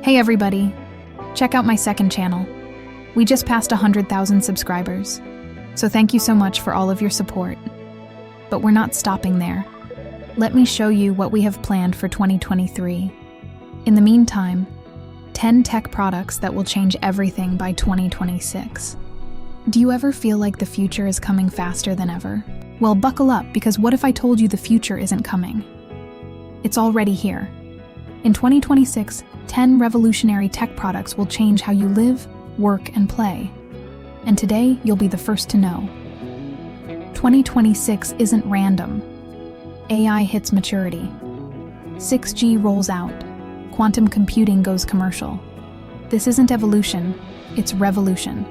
Hey everybody, check out my second channel. We just passed 100,000 subscribers, so thank you so much for all of your support. But we're not stopping there. Let me show you what we have planned for 2023. In the meantime, 10 tech products that will change everything by 2026. Do you ever feel like the future is coming faster than ever? Well, buckle up, because what if I told you the future isn't coming? It's already here. In 2026, 10 revolutionary tech products will change how you live, work, and play. And today, you'll be the first to know. 2026 isn't random. AI hits maturity. 6G rolls out. Quantum computing goes commercial. This isn't evolution, it's revolution.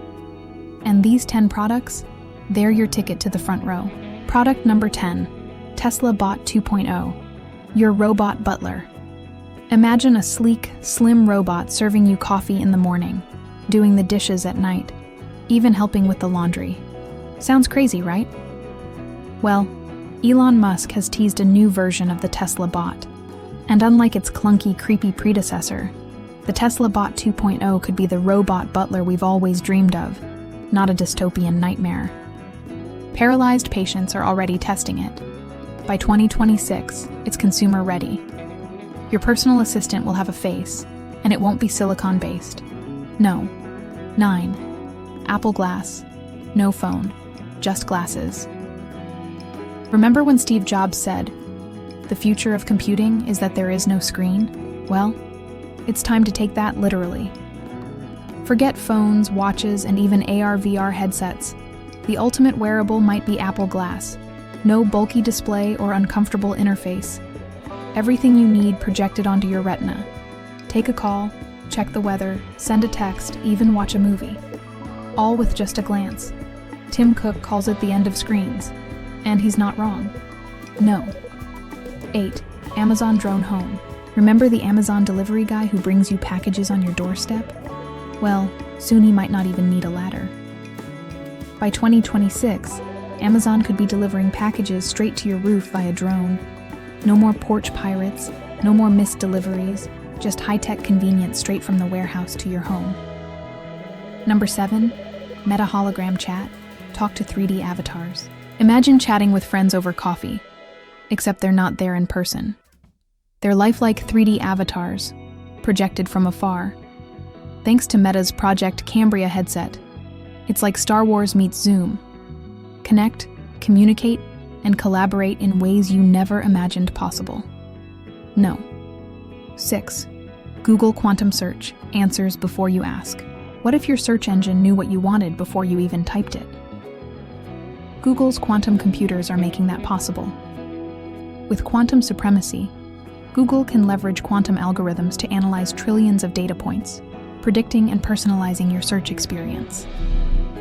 And these 10 products, they're your ticket to the front row. Product number 10, Tesla Bot 2.0, your robot butler. Imagine a sleek, slim robot serving you coffee in the morning, doing the dishes at night, even helping with the laundry. Sounds crazy, right? Well, Elon Musk has teased a new version of the Tesla Bot. And unlike its clunky, creepy predecessor, the Tesla Bot 2.0 could be the robot butler we've always dreamed of, not a dystopian nightmare. Paralyzed patients are already testing it. By 2026, it's consumer ready. Your personal assistant will have a face, and it won't be silicon-based. No. 9. Apple Glass. No phone. Just glasses. Remember when Steve Jobs said, "The future of computing is that there is no screen"? Well, it's time to take that literally. Forget phones, watches, and even AR/VR headsets. The ultimate wearable might be Apple Glass. No bulky display or uncomfortable interface. Everything you need projected onto your retina. Take a call, check the weather, send a text, even watch a movie. All with just a glance. Tim Cook calls it the end of screens. And he's not wrong. No. 8. Amazon Drone Home. Remember the Amazon delivery guy who brings you packages on your doorstep? Well, soon he might not even need a ladder. By 2026, Amazon could be delivering packages straight to your roof via drone. No more porch pirates, no more missed deliveries, just high-tech convenience straight from the warehouse to your home. Number 7, Meta Hologram Chat. Talk to 3D avatars. Imagine chatting with friends over coffee, except they're not there in person. They're lifelike 3D avatars, projected from afar. Thanks to Meta's Project Cambria headset, it's like Star Wars meets Zoom. Connect, communicate, and collaborate in ways you never imagined possible. No. 6. Google Quantum Search. Answers before you ask. What if your search engine knew what you wanted before you even typed it? Google's quantum computers are making that possible. With quantum supremacy, Google can leverage quantum algorithms to analyze trillions of data points, predicting and personalizing your search experience.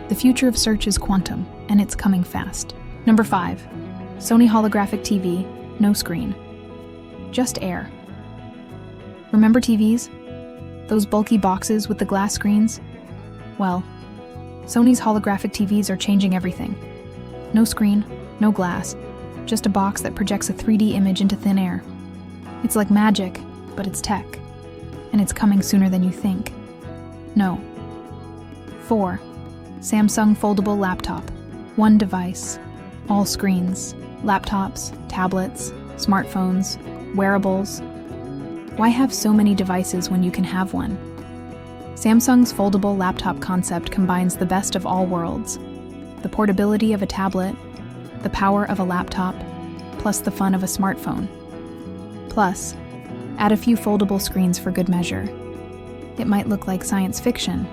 The future of search is quantum, and it's coming fast. Number 5. Sony Holographic TV, no screen. Just air. Remember TVs? Those bulky boxes with the glass screens? Well, Sony's holographic TVs are changing everything. No screen, no glass, just a box that projects a 3D image into thin air. It's like magic, but it's tech. And it's coming sooner than you think. No. 4. Samsung Foldable Laptop. One device. All screens. Laptops, tablets, smartphones, wearables. Why have so many devices when you can have one? Samsung's foldable laptop concept combines the best of all worlds. The portability of a tablet, the power of a laptop, plus the fun of a smartphone. Plus, add a few foldable screens for good measure. It might look like science fiction,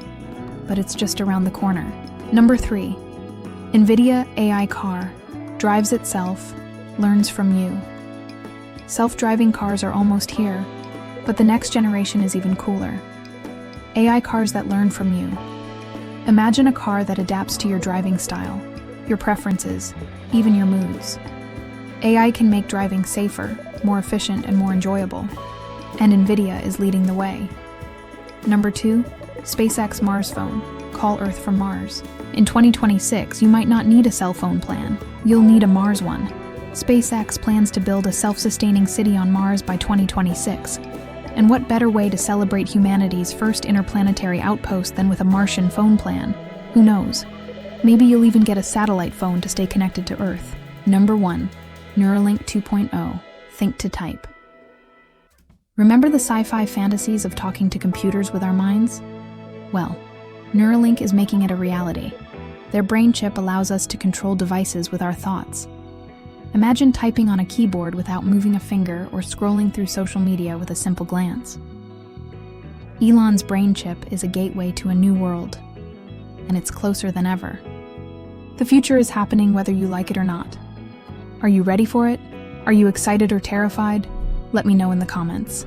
but it's just around the corner. Number 3. NVIDIA AI car. Drives itself, learns from you. Self-driving cars are almost here, but the next generation is even cooler. AI cars that learn from you. Imagine a car that adapts to your driving style, your preferences, even your moods. AI can make driving safer, more efficient, and more enjoyable. And NVIDIA is leading the way. Number 2, SpaceX Mars Phone. Call Earth from Mars. In 2026, you might not need a cell phone plan. You'll need a Mars one. SpaceX plans to build a self-sustaining city on Mars by 2026. And what better way to celebrate humanity's first interplanetary outpost than with a Martian phone plan? Who knows? Maybe you'll even get a satellite phone to stay connected to Earth. Number 1. Neuralink 2.0. Think to type. Remember the sci-fi fantasies of talking to computers with our minds? Well, Neuralink is making it a reality. Their brain chip allows us to control devices with our thoughts. Imagine typing on a keyboard without moving a finger or scrolling through social media with a simple glance. Elon's brain chip is a gateway to a new world, and it's closer than ever. The future is happening whether you like it or not. Are you ready for it? Are you excited or terrified? Let me know in the comments.